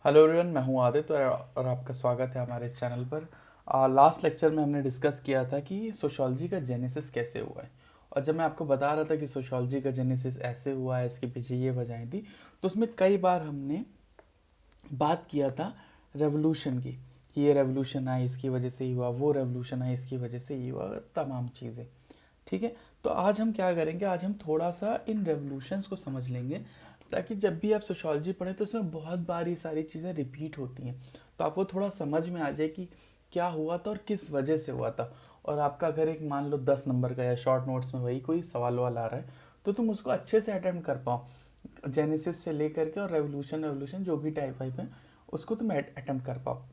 Hello everyone, मैं हूं आदित्य और आपका स्वागत है हमारे इस चैनल पर। लास्ट लेक्चर में हमने डिस्कस किया था कि सोशियोलॉजी का जेनेसिस कैसे हुआ है। और जब मैं आपको बता रहा था कि सोशियोलॉजी का जेनेसिस ऐसे हुआ है, इसके पीछे ये वजहें थी, तो उसमें कई बार हमने बात किया था रेवोल्यूशन की, कि ये रेवोल्यूशन आई इसकी वजह से ही हुआ, वो रेवोल्यूशन आई इसकी वजह से ही हुआ, तमाम चीज़ें। ठीक है। तो आज हम क्या करेंगे, आज हम थोड़ा सा इन रेवोल्यूशंस को समझ लेंगे, ताकि जब भी आप सोशियोलॉजी पढ़ें तो इसमें बहुत बार ये सारी चीज़ें रिपीट होती हैं, तो आपको थोड़ा समझ में आ जाए कि क्या हुआ था और किस वजह से हुआ था। और आपका अगर एक मान लो 10 नंबर का या शॉर्ट नोट्स में वही कोई सवाल वाल आ रहा है, तो तुम उसको अच्छे से अटेम्प्ट कर पाओ, जेनेसिस से लेकर के और रेवोल्यूशन रेवोल्यूशन जो भी टाइप वाइप है उसको तुम अटेम्प्ट कर पाओ।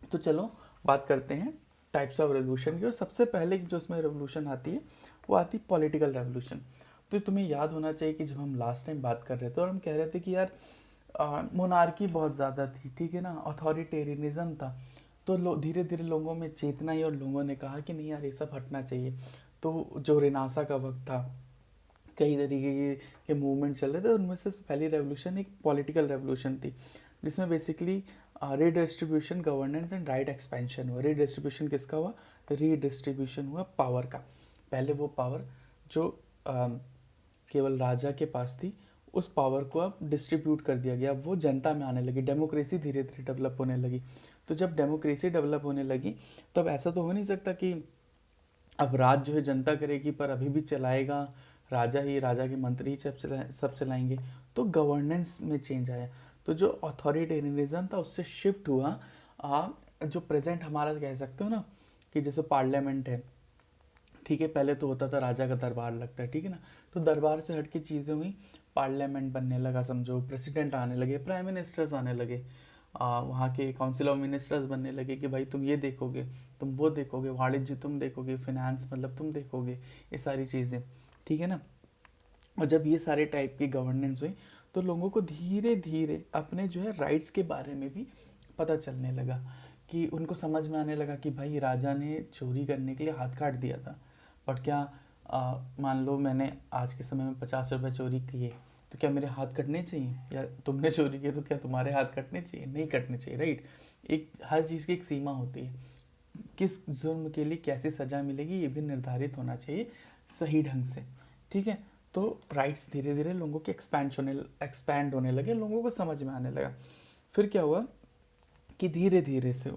तो चलो बात करते हैं टाइप्स ऑफ रेवोल्यूशन की। और सबसे पहले जो इसमें रेवोल्यूशन आती है वो आती है पॉलिटिकल रेवोल्यूशन। तो तुम्हें याद होना चाहिए कि जब हम लास्ट टाइम बात कर रहे थे और हम कह रहे थे कि यार मोनार्की बहुत ज़्यादा थी, ठीक है ना, अथॉरिटेरियनिज्म था, तो धीरे धीरे लोगों में चेतना आई और लोगों ने कहा कि नहीं यार ये सब हटना चाहिए। तो जो रेनासा का वक्त था, कई तरीके के मूवमेंट चल रहे थे, उनमें से पहली रेवोल्यूशन एक पॉलिटिकल रेवोल्यूशन थी, जिसमें basically redistribution governance and right expansion हुआ। रीडिस्ट्रीब्यूशन किसका हुआ? रीडिस्ट्रीब्यूशन हुआ पावर का। पहले वो पावर जो केवल राजा के पास थी, उस पावर को अब डिस्ट्रीब्यूट कर दिया गया, वो जनता में आने लगी, डेमोक्रेसी धीरे धीरे डेवलप होने लगी। तो जब डेमोक्रेसी डेवलप होने लगी, तब ऐसा तो हो नहीं सकता कि अब राज जो है जनता करेगी, पर अभी भी चलाएगा राजा ही, राजा के मंत्री ही सब चलाएंगे। तो गवर्नेंस में चेंज आया। तो जो अथॉरिटेरियनिज्म था उससे शिफ्ट हुआ जो प्रेजेंट हमारा कह सकते हो ना, कि जैसे पार्लियामेंट है, ठीक है, पहले तो होता था राजा का दरबार लगता है, ठीक है ना, तो दरबार से हट के चीज़ें हुई, पार्लियामेंट बनने लगा, समझो प्रेसिडेंट आने लगे, प्राइम मिनिस्टर्स आने लगे, वहाँ के काउंसिल ऑफ मिनिस्टर्स बनने लगे कि भाई तुम ये देखोगे, तुम वो देखोगे, वाणिज्य तुम देखोगे, फिनेंस मतलब तुम देखोगे, ये सारी चीज़ें, ठीक है ना। और जब ये सारे टाइप की गवर्नेंस हुई, तो लोगों को धीरे धीरे अपने जो है राइट्स के बारे में भी पता चलने लगा, कि उनको समझ में आने लगा कि भाई राजा ने चोरी करने के लिए हाथ काट दिया था, बट क्या मान लो मैंने आज के समय में 50 रुपये चोरी किए, तो क्या मेरे हाथ कटने चाहिए? या तुमने चोरी किए तो क्या तुम्हारे हाथ कटने चाहिए? नहीं कटने चाहिए, राइट। एक हर चीज़ की एक सीमा होती है, किस जुर्म के लिए कैसी सज़ा मिलेगी ये भी निर्धारित होना चाहिए सही ढंग से, ठीक है। तो राइट्स धीरे धीरे लोगों के एक्सपैंड होने लगे, लोगों को समझ में आने लगा। फिर क्या हुआ कि धीरे धीरे से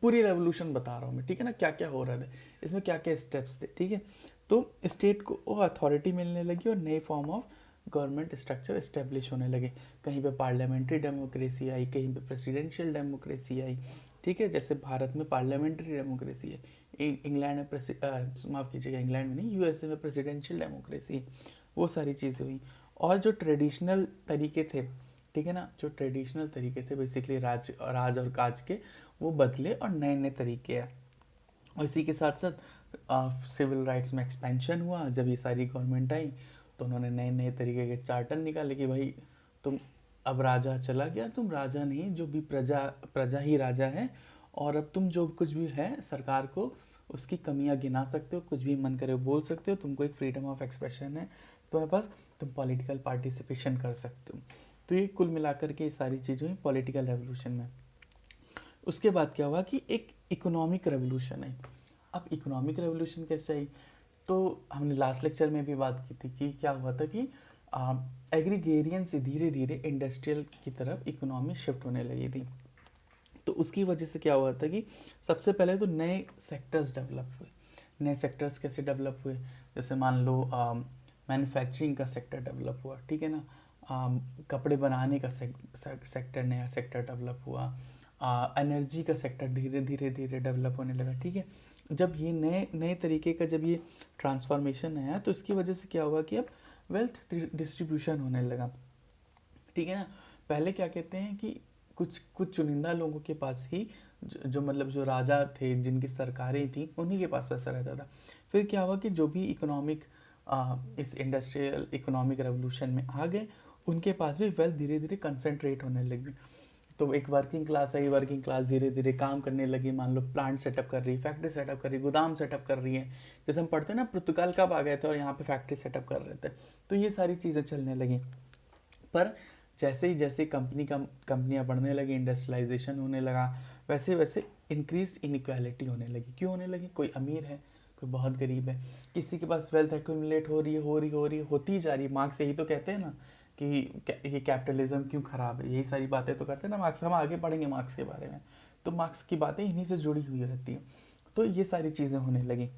पूरी रेवोल्यूशन बता रहा हूँ मैं, ठीक है ना, क्या क्या हो रहा था इसमें, क्या क्या स्टेप्स थे, ठीक है। तो स्टेट को वो अथॉरिटी मिलने लगी और नए form of government structure establish होने लगे। कहीं पे पार्लियामेंट्री डेमोक्रेसी आई, कहीं पे प्रेसिडेंशियल डेमोक्रेसी आई, ठीक है, जैसे भारत में पार्लियामेंट्री डेमोक्रेसी है, इंग्लैंड में माफ़ कीजिएगा, इंग्लैंड में नहीं, यूएसए में प्रेसिडेंशियल डेमोक्रेसी है। वो सारी चीज़ें हुई। और जो ट्रेडिशनल तरीके थे, ठीक है ना, जो ट्रेडिशनल तरीके थे बेसिकली राज और काज के, वो बदले और नए नए तरीके आए। और इसी के साथ साथ सिविल राइट्स में एक्सपेंशन हुआ। जब ये सारी गवर्नमेंट आई, तो उन्होंने नए नए तरीके के चार्टर निकाले कि भाई तुम, अब राजा चला गया, तुम राजा नहीं, जो भी प्रजा, प्रजा ही राजा है। और अब तुम जो कुछ भी है सरकार को, उसकी कमियां गिना सकते हो, कुछ भी मन करे बोल सकते हो, तुमको एक फ्रीडम ऑफ एक्सप्रेशन है तुम्हारे पास, तुम पॉलिटिकल पार्टिसिपेशन कर सकते हो। तो ये कुल मिलाकर के ये सारी चीज़ें हुई पॉलिटिकल रेवोल्यूशन में। उसके बाद क्या हुआ कि एक इकोनॉमिक रेवोल्यूशन आई। अब इकोनॉमिक रेवोल्यूशन कैसे आई? तो हमने लास्ट लेक्चर में भी बात की थी कि क्या हुआ था कि एग्रीगेरियन से धीरे धीरे इंडस्ट्रियल की तरफ इकोनॉमी शिफ्ट होने लगी थी। तो उसकी वजह से क्या हुआ था कि सबसे पहले तो नए सेक्टर्स डेवलप हुए। नए सेक्टर्स कैसे डेवलप हुए? जैसे मान लो मैन्युफैक्चरिंग का सेक्टर डेवलप हुआ, ठीक है ना, कपड़े बनाने का सेक्टर, नया सेक्टर डेवलप हुआ, एनर्जी का सेक्टर धीरे धीरे धीरे डेवलप होने लगा, ठीक है। जब ये नए नए तरीके का जब ये ट्रांसफॉर्मेशन आया, तो इसकी वजह से क्या हुआ कि अब वेल्थ डिस्ट्रीब्यूशन होने लगा, ठीक है ना। पहले क्या कहते हैं कि कुछ कुछ चुनिंदा लोगों के पास ही, जो मतलब जो राजा थे, जिनकी सरकारें थी, उन्हीं के पास पैसा रहता था। फिर क्या हुआ कि जो भी इकोनॉमिक इस इंडस्ट्रियल इकोनॉमिक रेवोल्यूशन में आ गए, उनके पास भी वेल्थ धीरे धीरे कंसंट्रेट होने लगी। तो एक वर्किंग क्लास आई, वर्किंग क्लास धीरे धीरे काम करने लगी, मान लो प्लांट सेटअप कर रही है, फैक्ट्री सेटअप कर रही है, गोदाम सेटअप कर रही है। जैसे हम पढ़ते हैं ना, पुर्तगाल कब आ गए थे और यहाँ पे फैक्ट्री सेटअप कर रहे थे, तो ये सारी चीज़ें चलने लगी। पर जैसे कंपनियां बढ़ने लगी, इंडस्ट्रियलाइजेशन होने लगा, वैसे वैसे इंक्रीज इनइक्वालिटी होने लगी। क्यों होने लगी? कोई अमीर है, कोई बहुत गरीब है, किसी के पास वेल्थ एक्यूमुलेट हो रही है, होती जा रही है। मार्क्स यही तो कहते हैं ना कि ये कैपिटलिज्म क्यों खराब है, यही सारी बातें तो करते हैं ना मार्क्स। हम आगे पढ़ेंगे मार्क्स के बारे में, तो मार्क्स की बातें इन्हीं से जुड़ी हुई रहती हैं। तो ये सारी चीज़ें होने लगी।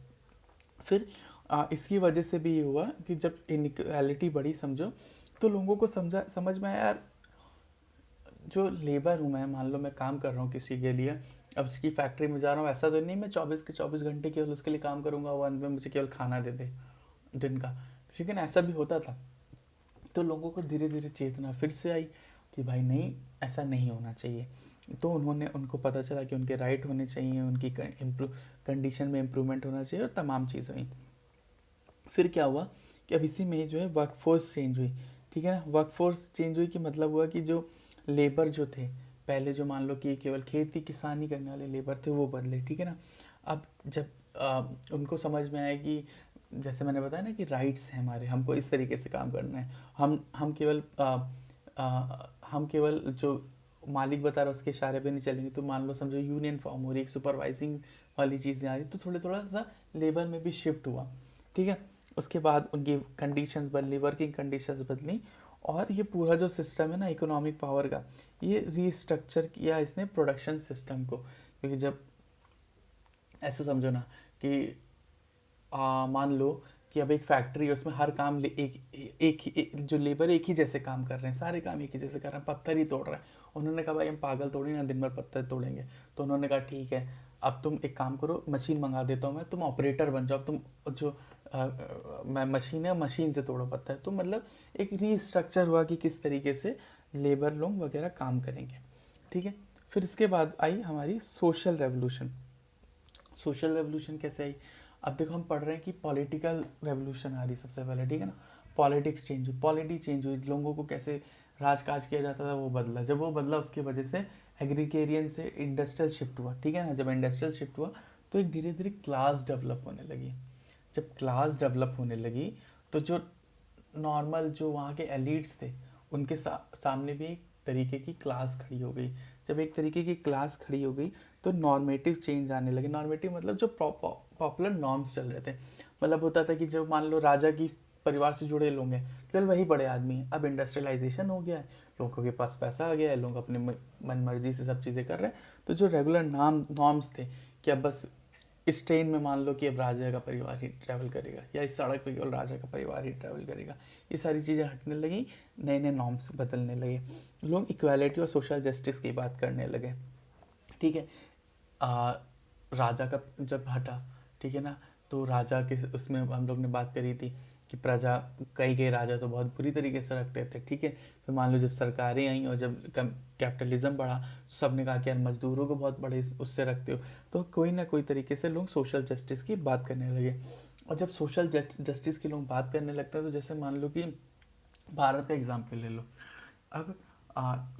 फिर इसकी वजह से भी ये हुआ कि जब इनइक्वालिटी बढ़ी, समझो, तो लोगों को समझ में आया, यार जो लेबर हूँ मैं, मान लो मैं काम कर रहा हूँ किसी के लिए, अब उसकी फैक्ट्री में जा रहा हूँ, ऐसा तो नहीं मैं 24 के 24 घंटे केवल उसके लिए काम करूँगा, वो अंत में मुझे केवल खाना दे दे दिन का। लेकिन ऐसा भी होता था। तो लोगों को धीरे धीरे चेतना फिर से आई कि भाई नहीं, ऐसा नहीं होना चाहिए। तो उनको पता चला कि उनके राइट होने चाहिए, उनकी कंडीशन में इम्प्रूवमेंट होना चाहिए, और तमाम चीज़ें हुई। फिर क्या हुआ कि अब इसी में जो है वर्कफोर्स चेंज हुई। ठीक है ना, वर्कफोर्स चेंज हुई कि मतलब हुआ कि जो लेबर जो थे पहले, जो मान लो कि केवल खेती किसानी करने वाले लेबर थे, वो बदले। ठीक है ना। अब जब उनको समझ में आया कि जैसे मैंने बताया ना कि राइट्स हैं हमारे, हमको इस तरीके से काम करना है, हम केवल जो मालिक बता रहा है उसके इशारे पे नहीं चलेंगे। तो मान लो समझो यूनियन फॉर्म हो रही है, सुपरवाइजिंग वाली चीज़ें आ रही, तो थोड़ा सा लेबर में भी शिफ्ट हुआ। ठीक है। उसके बाद उनकी कंडीशंस बदली, वर्किंग कंडीशंस बदली, और ये पूरा जो सिस्टम है ना इकोनॉमिक पावर का, ये रीस्ट्रक्चर किया इसने प्रोडक्शन सिस्टम को। क्योंकि जब ऐसे समझो ना कि मान लो कि अब एक फैक्ट्री है, उसमें हर काम जो लेबर एक ही जैसे काम कर रहे हैं, सारे काम एक ही जैसे कर रहे हैं, पत्थर ही तोड़ रहे हैं। उन्होंने कहा भाई हम पागल थोड़ी ना दिन भर पत्थर तोड़ेंगे। तो उन्होंने कहा ठीक है, अब तुम एक काम करो, मशीन मंगा देता हूँ मैं, तुम ऑपरेटर बन जाओ, तुम जो मैं मशीन है, मशीन से तोड़ो पत्थर। तो मतलब एक रीस्ट्रक्चर हुआ कि किस तरीके से लेबर लोग वगैरह काम करेंगे। ठीक है। फिर इसके बाद आई हमारी सोशल रेवोल्यूशन। सोशल रेवोल्यूशन कैसे आई? अब देखो हम पढ़ रहे हैं कि पॉलिटिकल रेवोल्यूशन आ रही सबसे पहले। ठीक है ना, पॉलिटिक्स चेंज हुई, पॉलिटी चेंज हुई, लोगों को कैसे राजकाज किया जाता था वो बदला। जब वो बदला, उसकी वजह से एग्रीकेरियन से इंडस्ट्रियल शिफ्ट हुआ। ठीक है ना, जब इंडस्ट्रियल शिफ्ट हुआ तो एक धीरे धीरे क्लास डेवलप होने लगी। जब क्लास डेवलप होने लगी तो जो नॉर्मल जो वहाँ के एलिट्स थे, उनके सामने भी एक तरीके की क्लास खड़ी हो गई। जब एक तरीके की क्लास खड़ी हो गई तो नॉर्मेटिव चेंज आने लगे। नॉर्मेटिव मतलब जो पॉपुलर नॉर्म्स चल रहे थे। मतलब होता था कि जो मान लो राजा की परिवार से जुड़े लोग हैं, केवल वही बड़े आदमी हैं। अब इंडस्ट्रियलाइजेशन हो गया है, लोगों के पास पैसा आ गया है, लोग अपने मन मर्जी से सब चीज़ें कर रहे हैं। तो जो रेगुलर नॉर्म्स थे कि अब बस इस ट्रेन में मान लो कि अब राजा का परिवार ही ट्रैवल करेगा, या इस सड़क पे केवल राजा का परिवार ही ट्रैवल करेगा, ये सारी चीज़ें हटने लगी, नए नए नॉर्म्स बदलने लगे, लोग इक्वालिटी और सोशल जस्टिस की बात करने लगे। ठीक है। राजा का जब हटा, ठीक है ना, तो राजा के उसमें हम लोग ने बात करी थी कि प्रजा, कई राजा तो बहुत बुरी तरीके से रखते थे। ठीक है। फिर मान लो जब सरकारें आई और जब कैपिटलिज्म बढ़ा, तो सब ने कहा कि यार मजदूरों को बहुत बड़े उससे रखते हो। तो कोई ना कोई तरीके से लोग सोशल जस्टिस की बात करने लगे। और जब सोशल जस्टिस की लोग बात करने लगते हैं, तो जैसे मान लो कि भारत का एग्जाम्पल ले लो। अब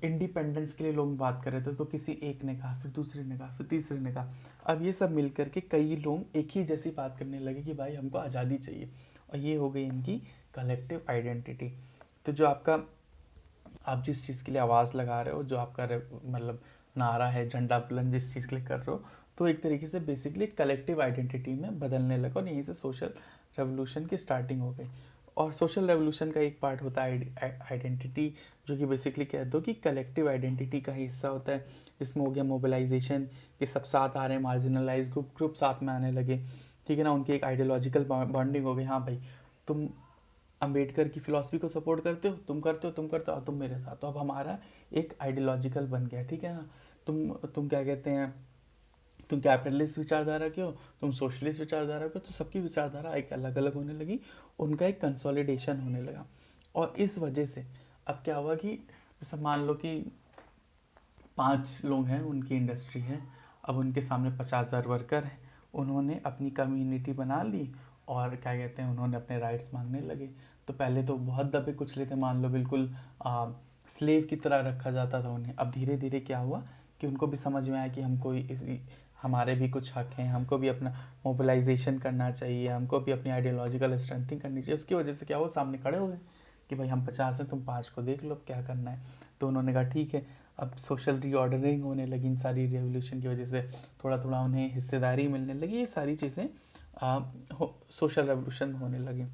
इंडिपेंडेंस के लिए लोग बात कर रहे थे, तो किसी एक ने कहा, फिर दूसरे ने कहा, फिर तीसरे ने कहा। अब ये सब मिलकर के कई लोग एक ही जैसी बात करने लगे कि भाई हमको आज़ादी चाहिए, और ये हो गई इनकी कलेक्टिव आइडेंटिटी। तो जो आपका, आप जिस चीज़ के लिए आवाज़ लगा रहे हो, जो आपका मतलब नारा है, झंडा बुलंद जिस चीज़ के लिए कर रहे हो, तो एक तरीके से बेसिकली कलेक्टिव आइडेंटिटी में बदलने लगा, और यहीं से सोशल रेवोल्यूशन की स्टार्टिंग हो गई। और सोशल रेवोल्यूशन का एक पार्ट होता है आइडेंटिटी, जो कि बेसिकली कह दो कि कलेक्टिव आइडेंटिटी का हिस्सा होता है, जिसमें हो गया मोबिलाइजेशन, कि सब साथ आ रहे हैं, मार्जिनलाइज ग्रुप साथ में आने लगे। ठीक है ना, उनकी एक आइडियोलॉजिकल बॉन्डिंग हो गई। हाँ भाई, तुम अंबेडकर की फिलॉसफी को सपोर्ट करते हो, तुम करते हो, और तुम मेरे साथ। तो अब हमारा एक आइडियोलॉजिकल बन गया। ठीक है ना, तुम क्या कहते हैं, तुम कैपिटलिस्ट विचारधारा के हो, तुम सोशलिस्ट विचारधारा के हो, तो सबकी विचारधारा एक अलग अलग होने लगी, उनका एक कंसोलिडेशन होने लगा। और इस वजह से अब क्या हुआ कि जैसे मान लो कि 5 लोग हैं, उनकी इंडस्ट्री है, अब उनके सामने 50,000 वर्कर हैं, उन्होंने अपनी कम्युनिटी बना ली, और क्या कहते हैं, उन्होंने अपने राइट्स मांगने लगे। तो पहले तो बहुत दबे कुचले थे, मान लो बिल्कुल स्लेव की तरह रखा जाता था उन्हें। अब धीरे धीरे क्या हुआ कि उनको भी समझ में आया कि हमको हमारे भी कुछ हक हैं, हमको भी अपना मोबिलाइजेशन करना चाहिए, हमको भी अपनी आइडियोलॉजिकल स्ट्रेंथिंग करनी चाहिए। उसकी वजह से क्या हुआ, सामने खड़े हो गए कि भाई हम 50 हैं, तुम 5 को देख लो क्या करना है। तो उन्होंने कहा ठीक है, अब सोशल रीऑर्डरिंग होने लगी इन सारी रेवोल्यूशन की वजह से, थोड़ा थोड़ा उन्हें हिस्सेदारी मिलने लगी, ये सारी चीज़ें सोशल रेवोल्यूशन होने लगी।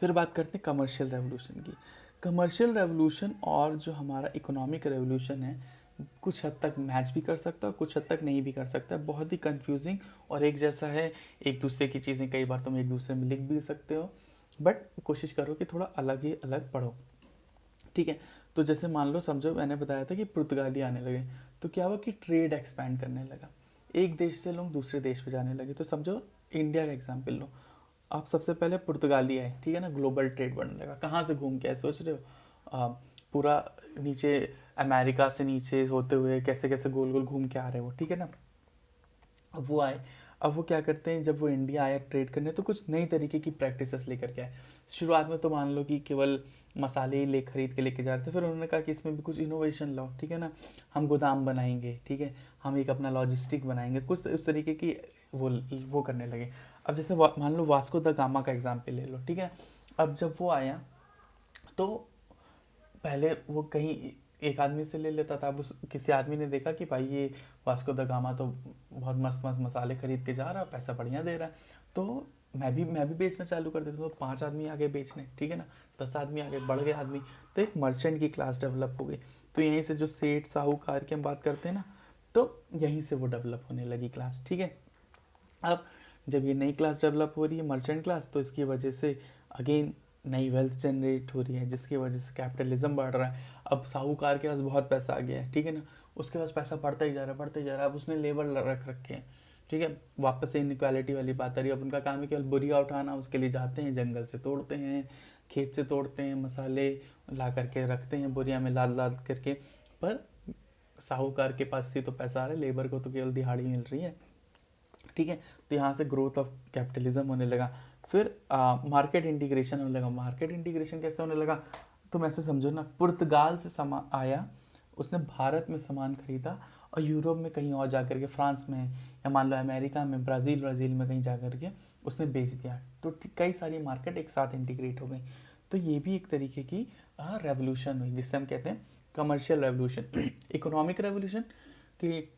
फिर बात करते हैं कमर्शियल रेवोल्यूशन की। कमर्शियल रेवोल्यूशन और जो हमारा इकोनॉमिक रेवोल्यूशन है, कुछ हद तक मैच भी कर सकता है, कुछ हद तक नहीं भी कर सकता है, बहुत ही कंफ्यूजिंग और एक जैसा है, एक दूसरे की चीज़ें कई बार तुम एक दूसरे में लिख भी सकते हो, बट कोशिश करो कि थोड़ा अलग ही अलग पढ़ो, ठीक है। तो जैसे मान लो, समझो मैंने बताया था कि पुर्तगाली आने लगे, तो क्या हुआ कि ट्रेड एक्सपैंड करने लगा, एक देश से लोग दूसरे देश पे जाने लगे। तो समझो इंडिया का एग्जाम्पल लो, आप सबसे पहले पुर्तगाली आए, ठीक है ना, ग्लोबल ट्रेड बढ़ने लगा, कहाँ से घूम के आए सोच रहे हो, पूरा नीचे अमेरिका से नीचे होते हुए कैसे कैसे गोल गोल घूम के आ रहे हो, ठीक है ना। अब वो आए, अब वो क्या करते हैं, जब वो इंडिया आया ट्रेड करने, तो कुछ नई तरीके की प्रैक्टिसेस लेकर के आए। शुरुआत में तो मान लो कि केवल मसाले ही ले खरीद के लेके जा रहे थे, फिर उन्होंने कहा कि इसमें भी कुछ इनोवेशन लाओ, ठीक है ना, हम गोदाम बनाएंगे, ठीक है, हम एक अपना लॉजिस्टिक बनाएंगे, कुछ उस तरीके की वो करने लगे। अब जैसे मान लो वास्को द गामा का एग्जाम्पल ले लो, ठीक है। अब जब वो आया, तो पहले वो कहीं एक आदमी से ले लेता था, अब उस किसी आदमी ने देखा कि भाई ये वास्को द गामा तो बहुत मस्त मस्त मसाले खरीद के जा रहा है, पैसा बढ़िया दे रहा है, तो मैं भी बेचना चालू कर देता हूँ। तो 5 आदमी आगे बेचने, ठीक है ना, 10 आदमी आगे, बढ़ गए आदमी, तो एक मर्चेंट की क्लास डेवलप हो गई। तो यहीं से जो सेठ साहूकार की हम बात करते हैं ना, तो यहीं से वो डेवलप होने लगी क्लास, ठीक है। अब जब ये नई क्लास डेवलप हो रही है, मर्चेंट क्लास, तो इसकी वजह से अगेन नई वेल्थ जनरेट हो रही है, जिसकी वजह से कैपिटलिज्म बढ़ रहा है। अब साहूकार के पास बहुत पैसा आ गया है, ठीक है ना, उसके पास पैसा बढ़ता ही जा रहा है, बढ़ता ही जा रहा है, अब उसने लेबर रख रखे हैं, ठीक है। वापस से इनक्वालिटी वाली बात आ रही है, अब उनका काम है केवल बुरिया उठाना, उसके लिए जाते हैं जंगल से तोड़ते हैं, खेत से तोड़ते हैं, मसाले ला करके रखते हैं बोरिया में लाद लाद करके, पर साहूकार के पास से तो पैसा आ रहा है, लेबर को तो केवल दिहाड़ी मिल रही है, ठीक है। तो यहाँ से ग्रोथ ऑफ कैपिटलिज्म होने लगा। फिर मार्केट इंटीग्रेशन होने लगा। मार्केट इंटीग्रेशन कैसे होने लगा, तुम ऐसे समझो ना, पुर्तगाल से सामान आया, उसने भारत में सामान खरीदा, और यूरोप में कहीं और जा करके, फ्रांस में, या मान लो अमेरिका में, ब्राज़ील में कहीं जा करके उसने बेच दिया, तो कई सारी मार्केट एक साथ इंटीग्रेट हो गई। तो ये भी एक तरीके की रेवोल्यूशन हुई, जिससे हम कहते हैं कमर्शियल रेवोल्यूशन। इकोनॉमिक रेवोल्यूशन कि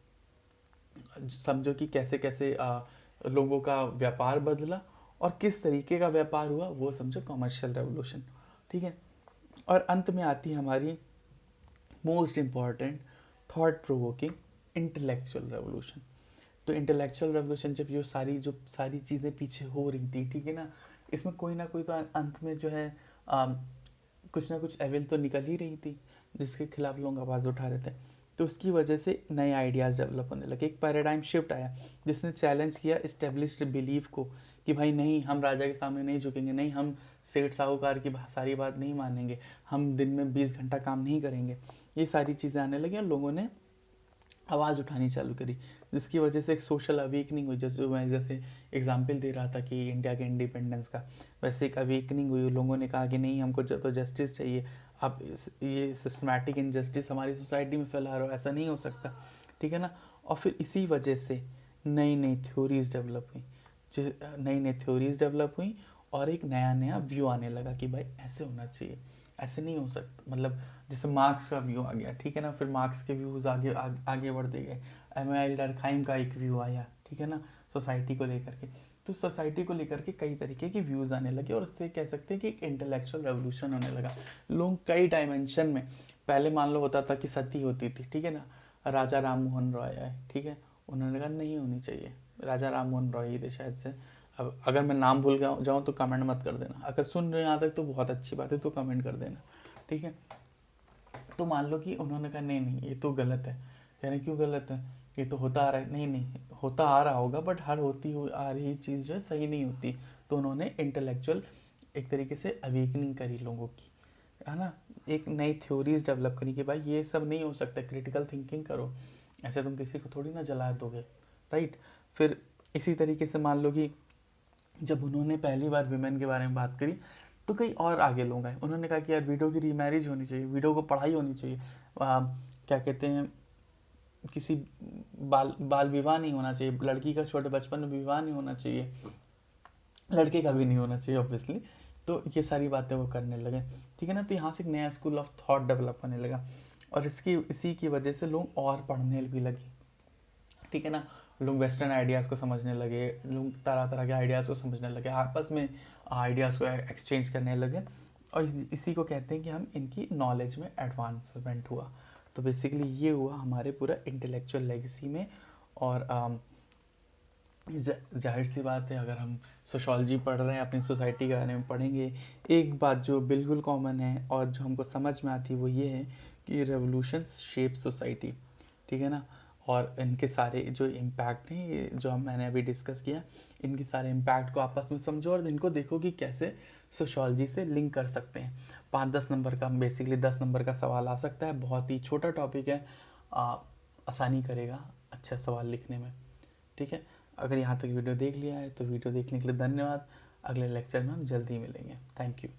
समझो कि कैसे कैसे लोगों का व्यापार बदला और किस तरीके का व्यापार हुआ, वो समझो कमर्शियल रेवोल्यूशन, ठीक है। और अंत में आती है हमारी most important, thought provoking intellectual revolution. तो इंटेलेक्चुअल रेवोल्यूशन जब जो सारी चीज़ें पीछे हो रही थी, ठीक है ना, इसमें कोई ना कोई तो अंत में जो है कुछ ना कुछ एविल तो निकल ही रही थी, जिसके खिलाफ लोग आवाज़ उठा रहे थे। तो उसकी वजह से नए आइडियाज़ डेवलप होने लगे, एक पैराडाइम शिफ्ट आया, जिसने चैलेंज किया इस्टेब्लिश्ड बिलीफ को, कि भाई नहीं, हम राजा के सामने नहीं झुकेंगे, नहीं हम सेठ साहूकार की सारी बात नहीं मानेंगे, हम दिन में 20 घंटा काम नहीं करेंगे। ये सारी चीज़ें आने लगी और लोगों ने आवाज़ उठानी चालू करी, जिसकी वजह से एक सोशल अवेकनिंग हुई। जैसे एग्जांपल दे रहा था कि इंडिया के इंडिपेंडेंस का, वैसे एक अवेकनिंग हुई, लोगों ने कहा कि नहीं, हमको तो जस्टिस चाहिए, आप ये सिस्टमैटिक इनजस्टिस हमारी सोसाइटी में फैला रहे हो, ऐसा नहीं हो सकता, ठीक है ना। और फिर इसी वजह से नई नई थ्योरीज डेवलप हुई, और एक नया नया व्यू आने लगा कि भाई ऐसे होना चाहिए, ऐसे नहीं हो सकता, मतलब जैसे मार्क्स का व्यू आ गया, ठीक है ना, फिर मार्क्स के व्यूज़ आगे बढ़ते गए, एमाइल डर्कहाइम का एक व्यू आया, ठीक है ना, सोसाइटी को लेकर के। तो सोसाइटी को लेकर के कई तरीके के व्यूज़ आने लगे, और इससे कह सकते हैं कि एक इंटेलेक्चुअल रेवोल्यूशन होने लगा। लोग कई डायमेंशन में, पहले मान लो होता था कि सती होती थी, ठीक है ना, राजा राम मोहन रॉय आए, ठीक है, उन्होंने कहा नहीं होनी चाहिए, राजा राम मोहन रॉय ही थे शायद से। अब अगर मैं नाम भूल गया जाऊँ तो कमेंट मत कर देना, अगर सुन रहे हो यहाँ तक तो बहुत अच्छी बात है, तो कमेंट कर देना, ठीक है। तो मान लो कि उन्होंने कहा नहीं नहीं, ये तो गलत है, यानी क्यों गलत है, ये तो होता आ रहा है, नहीं नहीं, होता आ रहा होगा, बट हर होती हुई आ रही चीज़ जो है सही नहीं होती। तो उन्होंने इंटेलेक्चुअल एक तरीके से अवेकनिंग करी लोगों की, है ना, एक नई थ्योरीज डेवलप करी कि भाई ये सब नहीं हो सकता, क्रिटिकल थिंकिंग करो, ऐसे तुम किसी को थोड़ी ना जला दोगे, राइट। फिर इसी तरीके से मान लो कि जब उन्होंने पहली बार विमेन के बारे में बात करी, तो कई और आगे लोग आए, उन्होंने कहा कि यार विडो की रीमैरिज होनी चाहिए, विडो को पढ़ाई होनी चाहिए, क्या कहते हैं, किसी बाल बाल विवाह नहीं होना चाहिए, लड़की का छोटे बचपन में विवाह नहीं होना चाहिए, लड़के का भी नहीं होना चाहिए ऑब्वियसली। तो ये सारी बातें वो करने लगे, ठीक है ना। तो यहाँ से एक नया स्कूल ऑफ थॉट डेवलप होने लगा और इसी की वजह से लोग और पढ़ने भी लगे, ठीक है ना। लोग वेस्टर्न आइडियाज़ को समझने लगे, लोग तरह तरह के आइडियाज़ को समझने लगे, आपस में आइडियाज़ को एक्सचेंज करने लगे और इसी को कहते हैं कि हम इनकी नॉलेज में एडवांसमेंट हुआ। तो बेसिकली ये हुआ हमारे पूरा इंटेलेक्चुअल लेगेसी में। और जाहिर सी बात है, अगर हम सोशोलॉजी पढ़ रहे हैं, अपनी सोसाइटी के बारे में पढ़ेंगे, एक बात जो बिल्कुल कॉमन है और जो हमको समझ में आती है वो ये है कि रेवोल्यूशंस शेप सोसाइटी, ठीक है ना। और इनके सारे जो इम्पैक्ट हैं, ये जो मैंने अभी डिस्कस किया, इनके सारे इम्पैक्ट को आपस में समझो और इनको देखो कि कैसे सोशोलॉजी से लिंक कर सकते हैं। 5-10 नंबर का, बेसिकली 10 नंबर का सवाल आ सकता है, बहुत ही छोटा टॉपिक है, आसानी करेगा अच्छा सवाल लिखने में, ठीक है। अगर यहाँ तक वीडियो देख लिया है तो वीडियो देखने के लिए धन्यवाद। अगले लेक्चर में हम जल्दी मिलेंगे। Thank you.